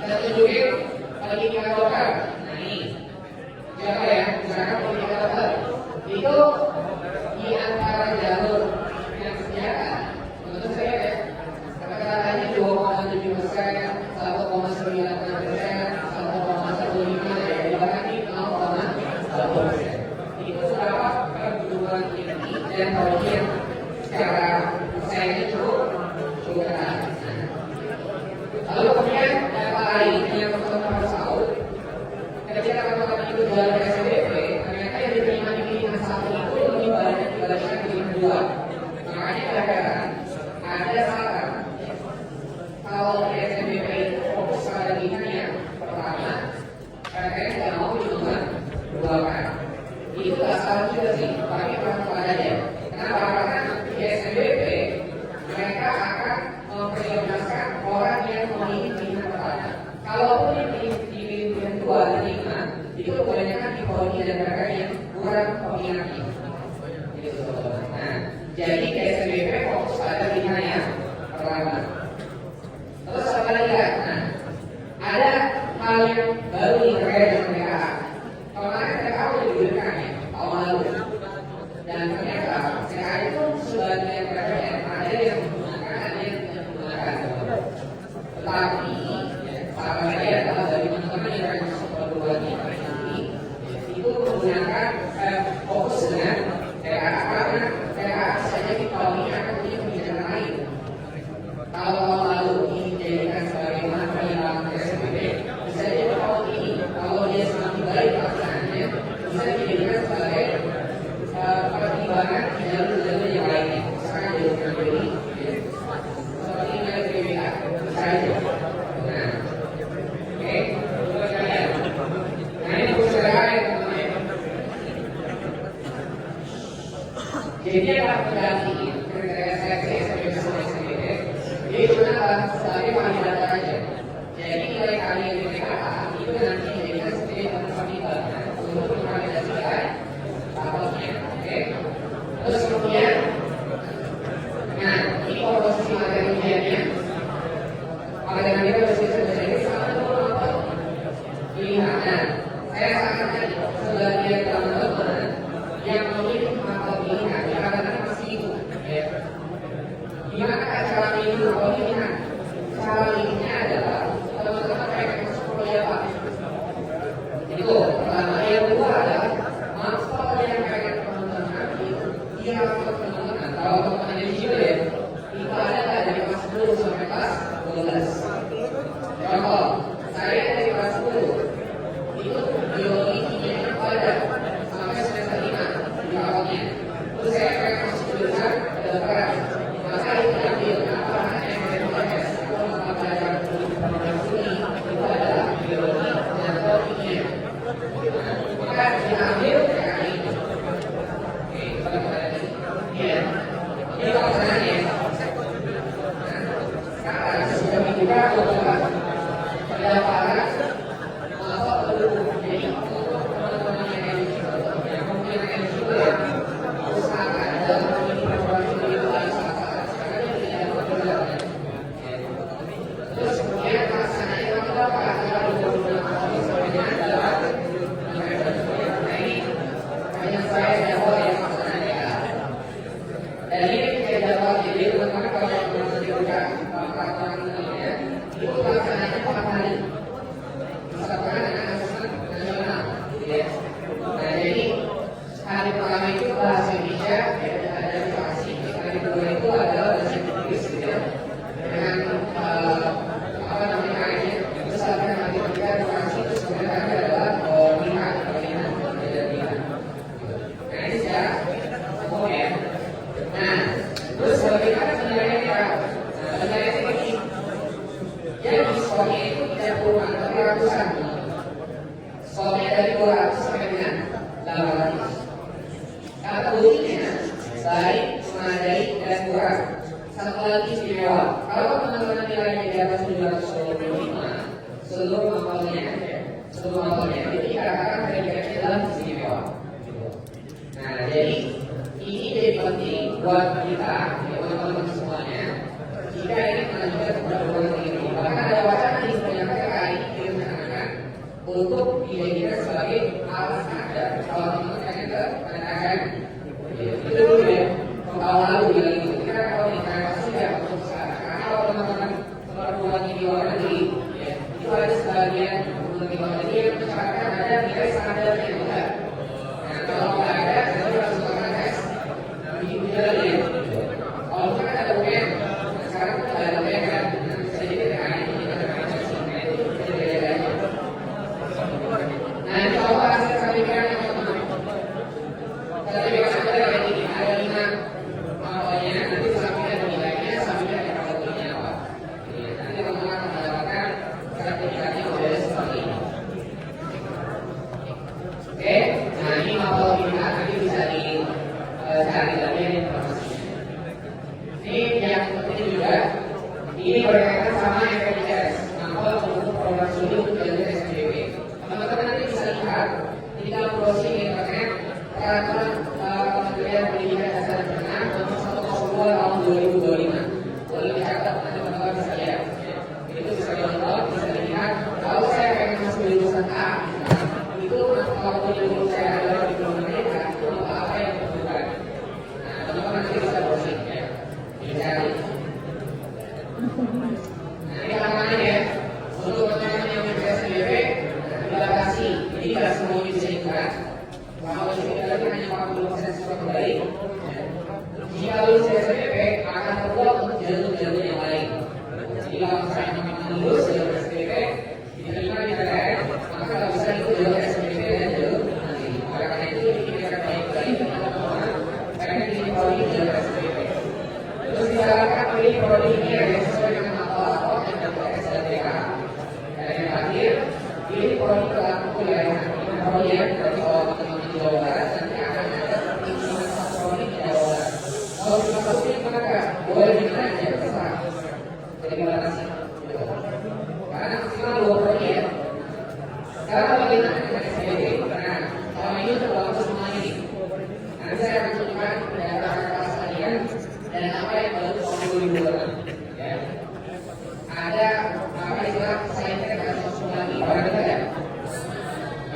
saya tunjukin politika lokal. Nah ini, siapa ya? Misalkan politika lokal di bagus ya. Itu berapa perguruan tinggi dan kemudian secara persaingan cukup ketat. Lalu kemudian data lain yang teman-teman harus tahu, ketika teman-teman itu jualan SPDP, ternyata yang diterima di pilihan satu itu lebih banyak dibandingkan pilihan dua. Makanya kadang-kadang ada saran kalau di SPDP itu fokus pada pilihan yang pertama, kadang-kadang tidak mau hitungan dua kan. Itu nggak salah juga sih, tapi pelan-pelan aja. Kenapa? Karena di SPDP mereka akan memprioritaskan orang yang memilih pilihan pertama. Kalaupun yang dipilih pilihan dua terima, itu kebanyakan di prodi dan mereka yang kurang peminatnya. Gitu. Nah, jadi di SPDP fokus pada pilihan yang pertama. Terus apa lagi kan? Nah, ada hal yang baru nih terkait dengan TKA. Kemarin TKA udah diberikan ya, tahun lalu. Dan ternyata TKA itu sebagian PTN ada yang menggunakan, ada yang tidak menggunakan. Tetapi saran saya adalah bagi teman-teman yang akan masuk perguruan tinggi itu menggunakan fokus dengan TKA karena TKA saja kita akan punya kebijakan lain. Kalau tahun lalu ini dijadikan sebagai perjalanan SPDP, bisa jadi tahun ini kalau dia semakin baik pelaksanaannya bisa dijadikan sebagai pertimbangan di jalur-jalur yang lainnya. Misalkan jalur mandiri, seperti nilai PBK, bisa aja. Nah, oke, terus kalian. Nah ini persyaratan yang teman-teman. Jadi apa pengganti kriteria seleksi SPDP itu adalah sebagai validator aja. Jadi nilai kalian di TKA itu nanti dijadikan sebagai pertimbangan untuk memvalidasikan rapotnya. Oke. Terus kemudian, nah ini komposisi materi ujiannya. Maka dengan kita bersesuaian dengan ini sama apa pilihan. Nah, saya sarankan sebagian teman-teman yang memilih mata pilihan yang kadang-kadang masih itu. Gimana cara milih mata pilihan? Cara milihnya adalah teman-teman pengen masuk kuliah apa? Itu pertama. Yang kedua adalah master yang pengen teman-teman ambil. Dia harus teman-teman. Kalau teman-teman eligible ya, itu ada dari kelas 10 sampai kelas 12. Contoh, saya dari kelas 10 itu biologi kimia ada sampai semester 5 di awalnya. Terus saya pengen masuk jurusan kedokteran. Maka itu ambil apa MTS atau mata pelajaran studi itu adalah biologi dan kimia. Maka diambil kayak ini. Oke, kita lagi. Ya, ini pelajarannya. Sekarang sudah dibuka beberapa pendaftaran masuk penduduk. Jadi untuk teman-teman yang eligible, yang mungkin eligible ya, usahakan dalam memilih program studi itu harus sasaran. Karena dia tidak berbeda. Terus kemudian pelaksananya apa? Cara dihubungkan misalnya adalah nah ini hanya saya jawab yang pelaksananya. Dan ini saya jawab jadi teman-teman kalau yang dibuka peraturan ini ya, itu pelaksananya 4 hari. Disatukan dengan asesmen nasional, ya. Nah jadi hari pertama itu bahasa Indonesia, ya, ada literasi. Hari kedua itu adalah bahasa Inggris, ya. Dengan apa namanya aja, terus ada matematika, literasi, terus kemudian ada adalah pilihan. Nah ini secara umum ya. Nah terus bagaimana penilaian kita? Nah penilaian seperti jadi skornya itu tidak puluhan, tapi ratusan. Skornya dari 200 sampai dengan 800. Kata buktinya baik, memadai, dan kurang. Satu lagi istimewa. Kalau teman-teman nilainya di atas 725, seluruh mapelnya, itu dikatakan predikatnya adalah istimewa. Nah, jadi ini jadi penting buat kita, ya, teman-teman semuanya. Jika ingin melanjutkan perguruan tinggi, bahkan ada wacana di sebanyak TKA ini direncanakan untuk dijadikan sebagai alat standar kalau teman-teman pengen ke PNS. Itu dulu ya, tahun lalu bilang gitu. Kita kalau implementasi ya untuk sekarang. Karena kalau teman-teman perguruan tinggi luar negeri, ya, itu ada sebagian perguruan tinggi luar negeri yang mencatatkan ada nilai standar yang enggak. cari lagi informasinya. Ini yang penting juga, ini berkaitan sama FPIS, maka untuk program studi untuk jalur SPDP. Teman-teman nanti bisa lihat, tinggal browsing internet peraturan Kementerian Pendidikan Dasar dan Menengah nomor 102 tahun 2025. Boleh dicatat, nanti teman-teman bisa lihat. Itu bisa download, bisa dilihat. Kalau saya pengen masuk jurusan A, itu kalau kurikulum saya adalah di mereka, itu apa yang dibutuhkan. Nah, teman-teman nanti bisa browsing ya, dicari. Nah, ini tantangannya ya. Untuk teman-teman yang memiliki SPDP, dibatasi. Jadi tidak semuanya bisa ikut. Kalau kita hanya 40% siswa kembali. Jika lulus SPDP akan terbuat untuk jalur-jalur yang lain. Jadi kalau misalnya memang lulus jalur SPDP diterima di PTN, maka tidak bisa ikut jalur SPDP dan jalur nanti. Oleh karena itu dipikirkan baik-baik teman-teman karena ini prodi jalur SPDP. Terus disarankan pilih prodi ini yang sesuai dengan atau MTS dan TK. Dan yang terakhir pilih prodi pelaku kuliah. Prodi yang berarti kalau teman-teman di Jawa Barat nanti akan ada pertimbangan satu prodi di Jawa Barat. Kalau cuma satu ini maka boleh di mana aja terserah. Jadi dibatasi. Karena maksimal 2 prodi ya. Sekarang bagaimana dengan SPDP? Nah, selama ini sudah bagus semuanya nih. Nanti saya akan tunjukkan data kelas kalian dan apa yang baru tahun 2026. Ya. Ada apa istilah saintek dan sosial lagi. Pernah dengar ya?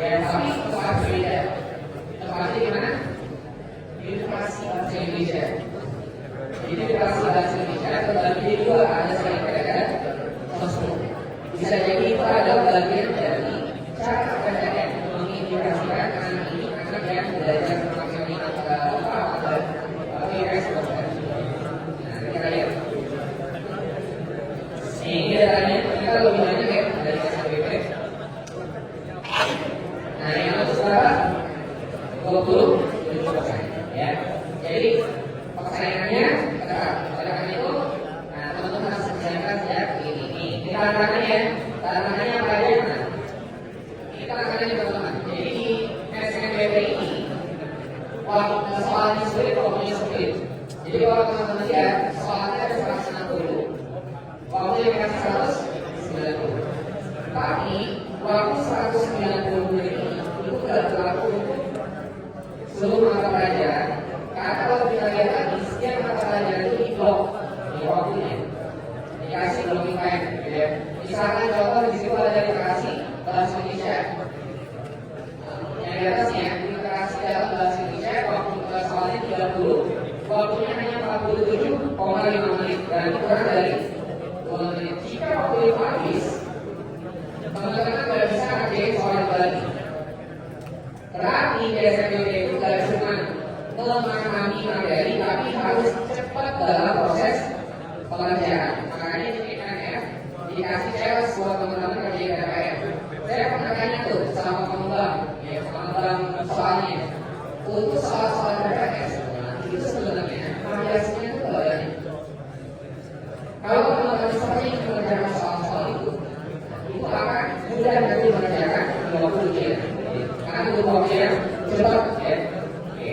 Ya, tapi tempat berbeda. Tempatnya di mana? Universitas Bahasa Indonesia. Jadi Universitas Bahasa Indonesia terbagi dua, ada saintek dan sosial. Bisa jadi itu adalah bagian dari cara PTN mengintegrasikan anak ini, anak yang belajar mengenai apa PIS. Nah, kita lihat. Ini datanya kita lebih banyak ya dari SPDP. Nah, yang untuk berapa? 20% ya. Jadi persaingannya ketat. Oleh karena itu, nah teman-teman harus persiapkan sejak ini. Ini tantangannya apa aja? Nah, ini tantangannya teman-teman. Jadi di SNBP ini, soalnya sulit, waktunya sulit. Jadi kalau teman-teman lihat, soalnya ada 160, waktu yang dikasih 190. Tapi waktu 190 menit itu tidak berlaku untuk seluruh mata pelajaran. Karena kalau kita lihat lagi, setiap mata pelajaran itu di-block di waktunya, dikasih blocking time, gitu ya. Misalkan contoh di situ ada literasi bahasa Indonesia. Yang di atasnya literasi dalam bahasa Indonesia, waktu soalnya 30, waktunya hanya 47,5 menit, berarti kurang dari 2 menit. Jika waktu itu habis, teman-teman tidak bisa ngerjain soal itu lagi. Berarti SPDP itu tidak cuma memahami materi, tapi harus cepat dalam proses pengerjaan. Makanya di PKNF dikasih challenge buat teman-teman kerjain KKN. Saya pernah tanya tuh sama pengembang, ya pengembang soalnya untuk soal-soal KKN itu sebenarnya variasinya itu banyak. Kalau teman-teman seperti mengerjakan soal-soal itu akan mudah nanti mengerjakan 20 jam. Karena butuh waktu yang cepat ya. Oke.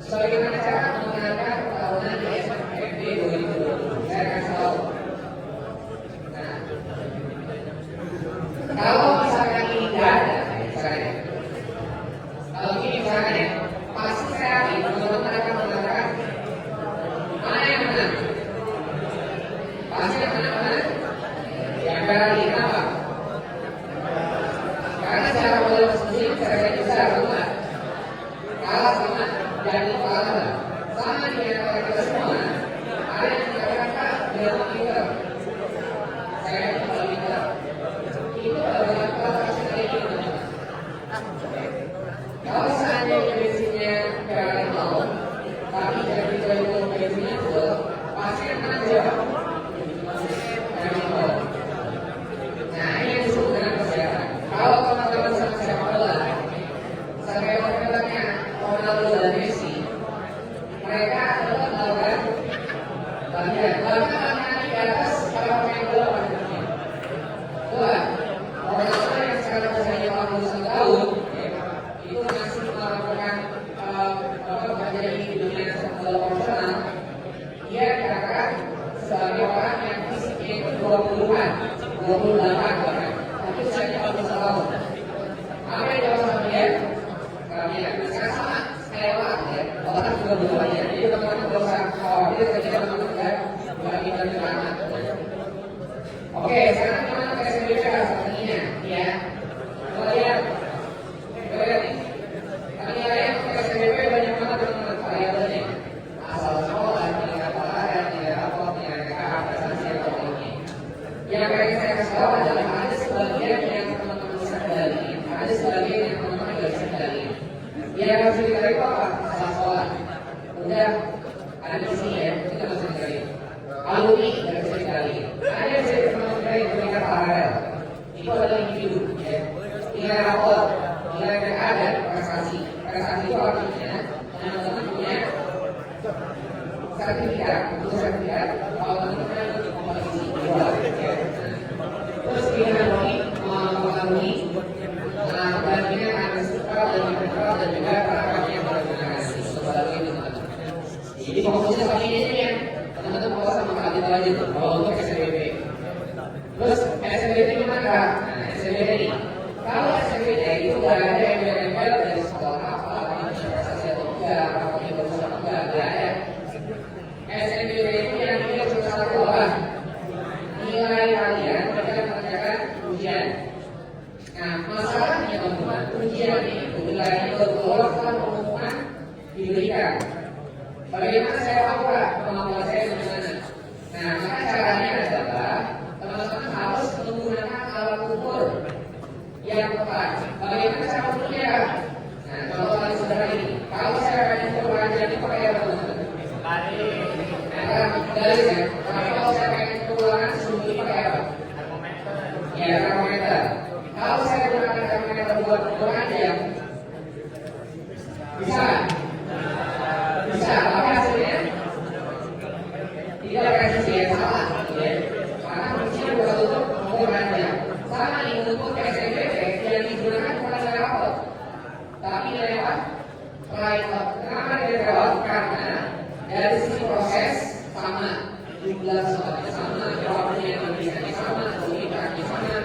Bagaimana cara mengenalkan pertahunan di SNBP 2020? Saya akan tahu. Nah, kalau misalkan ini tidak ada, misalnya, kalau ini misalkan ya, pasti saya yakin teman-teman akan mengatakan mana yang menang? Pasti yang menang. Yang berarti kenapa? Karena secara modal sendiri saya besar rumah kalah sama dan kalah sama di antara kita semua. Ada yang mengatakan dia pintar, saya itu lebih pintar. Itu adalah kalah sekali itu. Kalau seandainya bensinnya kalian mau, tapi jadi kalau bensinnya full, pasti yang menang siapa? Nah, ini yang disebut dengan persiapan. Kalau teman-teman sama sepak bola, sampai orang-orangnya Ronaldo dan Messi, mereka adalah melakukan latihan. Latihan di atas para pemain bola pada dunia. Dua, Ronaldo yang sekarang usianya 41 tahun, itu masih melakukan menjadi di dunia 28 bahkan. Tapi usianya 41 tahun. Apa yang dilakukan sama dia? Kalian sekarang sama kayak orang ya. Orang juga berubahnya. Jadi teman-teman tidak usah khawatir ketika teman-teman bagi dan anak. Oke, sekarang gimana PSBB sepertinya ya? Kalian nih. Kalian PSBB banyak banget teman-teman variabelnya. Asal sekolah, nilai olahraga, nilai rapor, nilai KKA, prestasi atau ini. Yang pengen saya kasih tahu adalah ada sebagian yang teman-teman bisa kendaliin, ada sebagian yang teman-teman nggak bisa kendaliin. Yang harus dikendaliin itu apa? Asal sekolah. Udah ada di sini ya, kita nggak bisa kendaliin. Alumni nggak bisa kendaliin. Ada yang bisa teman-teman kendaliin tingkat paralel. Itu adalah individu ya. Nilai rapor, nilai KKA dan prestasi. Prestasi itu artinya teman-teman punya sertifikat, untuk sertifikat kalau teman-teman ikut kompetisi bola. Terus kita mengalami perbandingan antara struktural dan integral dan juga perangkat yang berorganisasi sebagai teman-teman. Jadi fokusnya sama ini aja ya, teman-teman mau sama kali itu aja tuh kalau untuk SNBP. Terus SNBP gimana kak? Nah SNBP ini, kalau SNBP itu nggak ada embel-embel dari sekolah apa prestasi atau enggak, rapotnya bagus atau enggak ada. SNBP itu yang dilihat cuma satu orang. Nilai kalian mereka mengerjakan ujian. Nah, masalahnya teman-teman, ujian itu nilainya bergolak setelah pengumuman diberikan. Bagaimana saya tahu Pak kemampuan saya bagaimana? Nah, maka caranya adalah teman-teman harus menggunakan alat ukur yang tepat. Bagaimana cara ukurnya? Nah, contoh paling sederhana ini. Kalau saya akan ukur pelajaran itu pakai apa teman-teman? Garis ya. Kalau saya pengen keulangan sebelum ini pakai apa? Ya, termometer. Kalau saya gunakan termometer buat ukuran jam, bisa? Bisa. Tapi hasilnya tidak presisi yang sama. Ya. Karena fungsinya bukan untuk ukuran jam. Sama nih untuk SNBP yang digunakan bukan nilai rapor, tapi nilai apa? Private. Kenapa nilai private? Karena dari sisi proses sama, jumlah soalnya sama, jawabnya yang tulisannya sama, komunikasinya sama,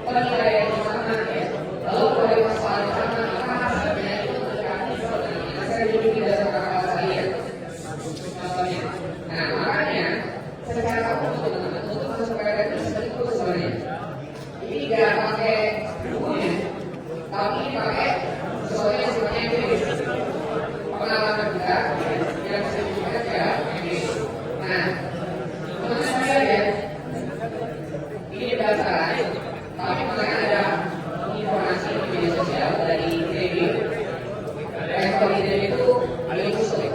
penilaiannya sama, ya. Lalu kualitas soalnya sama, maka hasilnya itu mendekati sebenarnya. Saya jadi tidak suka kapal saya. Contohnya. Nah makanya secara umum teman-teman untuk masuk PPDB itu seperti itu sebenarnya. Ini nggak pakai bukunya, tapi pakai sesuatu yang sifatnya empiris. Pengalaman kita yang bisa dibaca empiris. Nah, teman-teman saya ya, ini berdasarkan, tapi makanya ada informasi di media sosial dari ITB. Rektor ITB itu paling sulit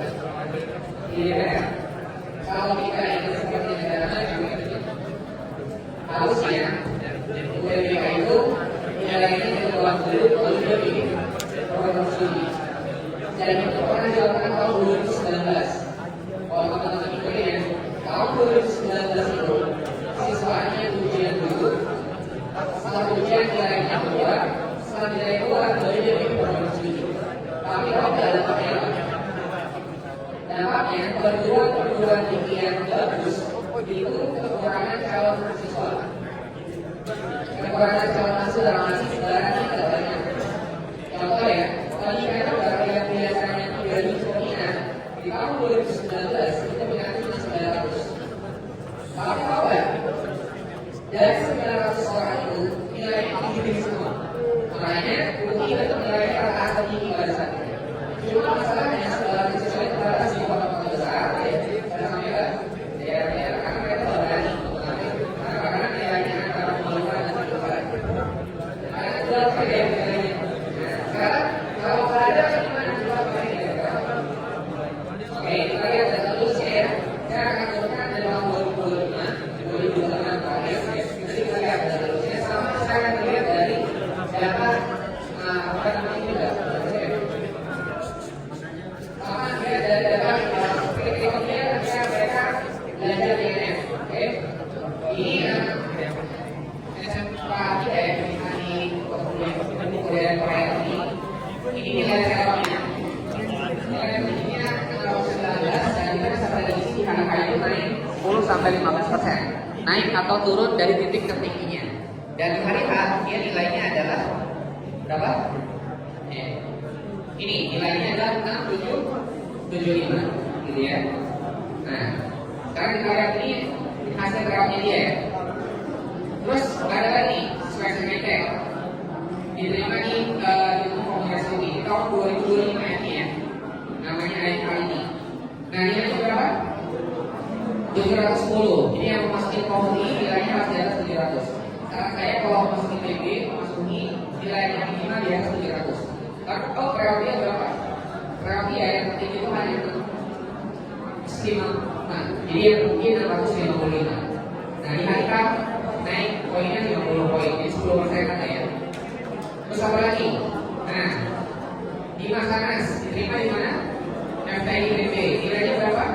di DPR. Kalau kita ingin seperti negara maju, harusnya UTBK itu nilainya dikeluarkan dulu, lalu dia bikin program studi. Dan itu pernah dilakukan tahun 2019. Kalau teman-teman ikutin, tahun 2019 itu siswanya ujian dulu. Setelah ujian nilainya keluar, setelah nilai keluar baru dia bikin program studi. Tapi kalau tidak ada dampaknya, dampaknya perguruan tinggi yang bagus itu kekurangan calon siswa. Kekurangan calon mahasiswa dalam arti sebenarnya tidak banyak. Contoh ya, tadi kan baru yang biasanya 3.000 minat di tahun 2019 itu minatnya cuma 900. Tapi tahu ya, dari 900 orang itu nilainya tinggi semua. Makanya UI itu nilainya rata-rata tinggi pada saat itu. Cuma masalahnya setelah siswa itu terbatas di kota-kota besar, ya, dan sampai ke daerah-daerah karena mereka tidak berani untuk mengambil karena nilainya antara pembaluan dan keluaran. Karena itu harus beda nilainya. Sekarang kalau ada gimana juga pakai nilai. Oke, kita lihat data lulusnya ya. Saya akan turunkan dari tahun 2025 terakhir. Nanti kita lihat data lulusnya sama. Saya akan lihat dari data apa namanya juga. Sama dia dari data ekonominya ketika mereka belajar di IMF. Oke, ini SMK kita ya di Korea ini. Ini nilai ekonominya. Nilai ekonominya kalau 19 dan kita bisa prediksi harga itu naik 10-15%. Naik atau turun dari titik tertingginya. Dan di hari H dia nilainya adalah berapa? Ini nilainya adalah 6775 gitu ya. Nah, sekarang kita lihat ini hasil terapnya dia ya. Terus ada lagi sesuai SNMPTN diterima di Ilmu Komunikasi di tahun 2025 ya, namanya AIK ini. Nah nilainya berapa? 710. Ini yang masukin komuni nilainya masih di atas 700. Sekarang saya kalau masukin PB, masukin nilainya minimal di atas 700. Tapi kalau preopia berapa? Preopia yang penting itu hanya 65. Nah, jadi yang mungkin 655. Nah di hari K naik poinnya 50 poin, jadi 10% kata ya. Terus apa lagi? Nah, di Masanas diterima di mana? FTI ITB, nilainya berapa?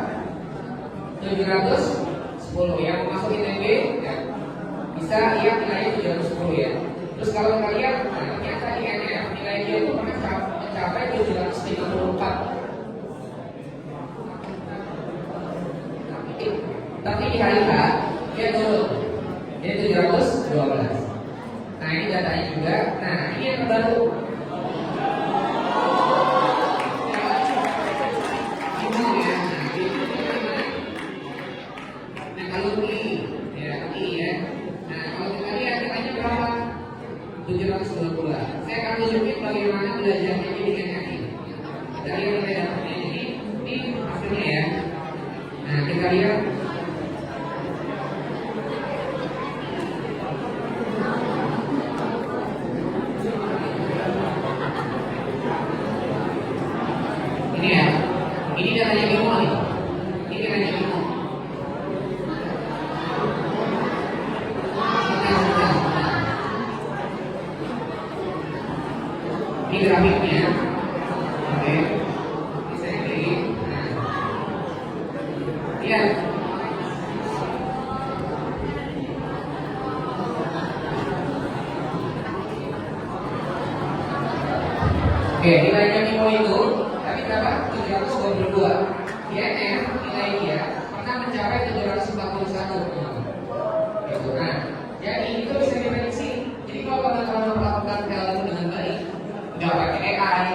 710. Yang masuk ITB ya, bisa lihat nilainya 710 ya. Terus kalau kita lihat, nah, ternyata INF nilai dia itu mencapai 754. Tapi di hari H dia turun, jadi 712. Nah ini datanya juga. Nah ini yang terbaru. Ini ya. Nah kalau ini ya, Nah kalau kita lihat nilainya berapa? 720. Saya akan tunjukin bagaimana belajarnya ini dengan yakin. Dari yang saya dapatnya ini hasilnya ya. Nah kita lihat. Ini ya, ini datanya Bimo nih. Ini datanya Bimo. Ini grafiknya. Oke. Ini saya klik. Nah. Lihat. Oke, nilainya Bimo itu berapa? 722. INF nilai dia pernah mencapai 741. Gitu. Nah, jadi itu bisa diprediksi. Jadi kalau teman-teman melakukan hal itu dengan baik, nggak pakai AI,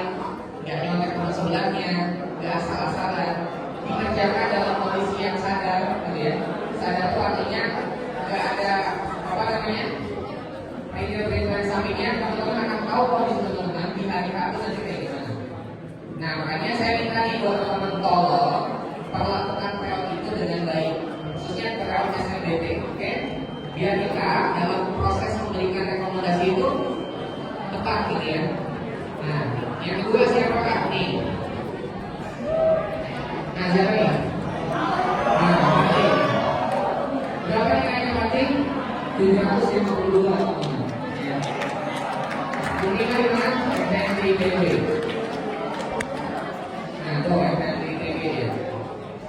nggak nyontek teman sebelahnya, nggak asal-asalan, dikerjakan dalam kondisi yang sadar, gitu ya. Sadar itu artinya nggak ada apa namanya perintah-perintah sampingnya. Teman-teman akan tahu kondisi teman-teman di hari itu nanti kayak gimana. Nah makanya saya minta nih buat teman-teman tolong perlakukan PL itu dengan baik, khususnya PL SNBT, oke? Biar kita dalam proses memberikan rekomendasi itu tepat gitu ya. Nah yang kedua siapa kak? Nih. Nah siapa nih? Nah Mati. Berapa nilainya Mati? 752. Mungkin di mana? SNBT. Tuh FTI ITB ya.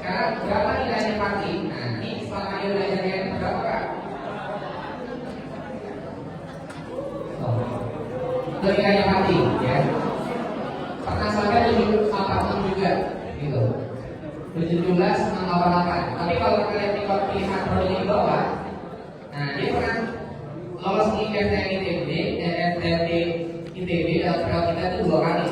Sekarang berapa nilainya Pati? Nah ini selama dia belajar yang berapa kak? Itu nilainya Pati ya. Pernah sampai 746 juga gitu. 17,688. Tapi kalau kita lihat di pilihan produk di bawah, nah dia pernah lolos di FTI ITB dan FTI ITB dalam periode kita itu 2 kali.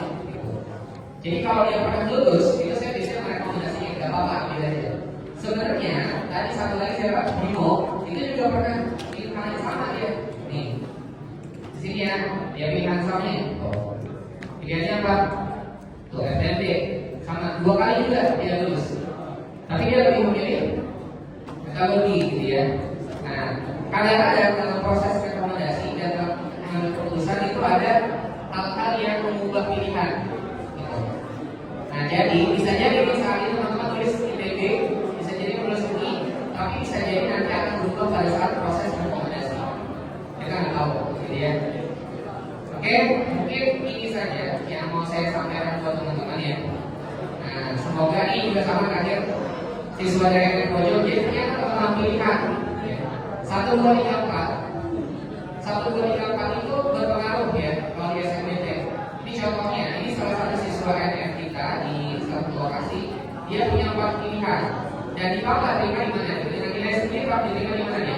Jadi kalau dia pernah lulus, itu saya bisa merekomendasikan nggak apa-apa gitu aja. Sebenarnya tadi satu lagi siapa? Bimo, itu juga pernah pilihan yang sama dia. Nih, di sini ya, dia pilihan sama nih. Pilihannya apa? Tuh FTB, sama 2 kali juga dia lulus. Tapi dia lebih memilih metodologi gitu ya. Nah, kadang-kadang dalam proses rekomendasi dan dalam mengambil keputusan itu ada hal-hal yang mengubah pilihan. Nah jadi bisa jadi misalnya teman-teman tulis ITB, bisa jadi tulis ini, tapi bisa jadi nanti akan berubah pada saat proses rekomendasi. Kita nggak tahu, gitu ya. Oke, mungkin ini saja yang mau saya sampaikan buat teman-teman ya. Nah semoga ini juga sama kader siswa dari Pojok. Jadi ternyata teman pilihan. 1, 2, 3, 4. 1, 2, 3, 4 itu berpengaruh ya kalau di SNBT. Ini contohnya, ini salah satu siswa NF kita di satu lokasi, dia punya 4 pilihan. Dan di Pak diterima di mana? Dengan nilai sendiri Pak diterima di mana ya?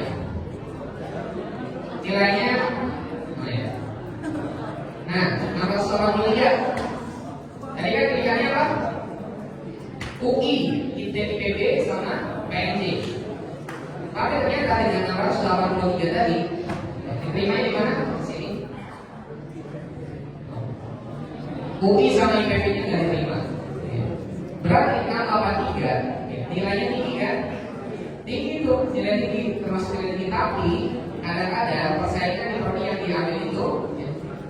nilainya nah, nomor 83 tadi kan pilihannya apa? UI, IPB sama PNJ. Tapi ternyata dengan 683 tadi diterima di mana? Sini. UI sama IPB nya nggak diterima. Berarti 683 nilainya tinggi kan? Tinggi tuh, nilai tinggi termasuk nilai tinggi, tapi kadang-kadang persaingan di prodi yang diambil itu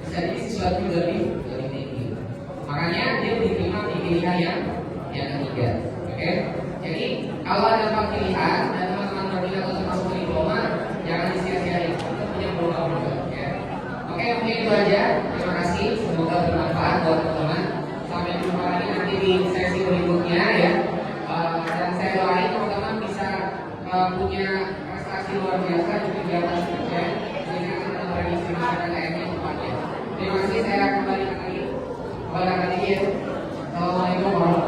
bisa jadi sesuatu lebih tinggi. Makanya dia diterima di pilihan yang ketiga. Oke? Jadi kalau ada 4 pilihan dan teman-teman prodi atau termasuk diploma, jangan disia-siain. Kita punya peluang juga. Oke, mungkin itu aja. Terima kasih. Semoga bermanfaat buat teman-teman. Sampai jumpa lagi nanti di sesi berikutnya ya. Dan saya doain teman-teman bisa punya prestasi luar biasa di kegiatan kerja sehingga akan tradisi masyarakat lainnya tempatnya. Terima kasih. Saya kembali lagi kepada kalian. Assalamualaikum warahmatullahi wabarakatuh.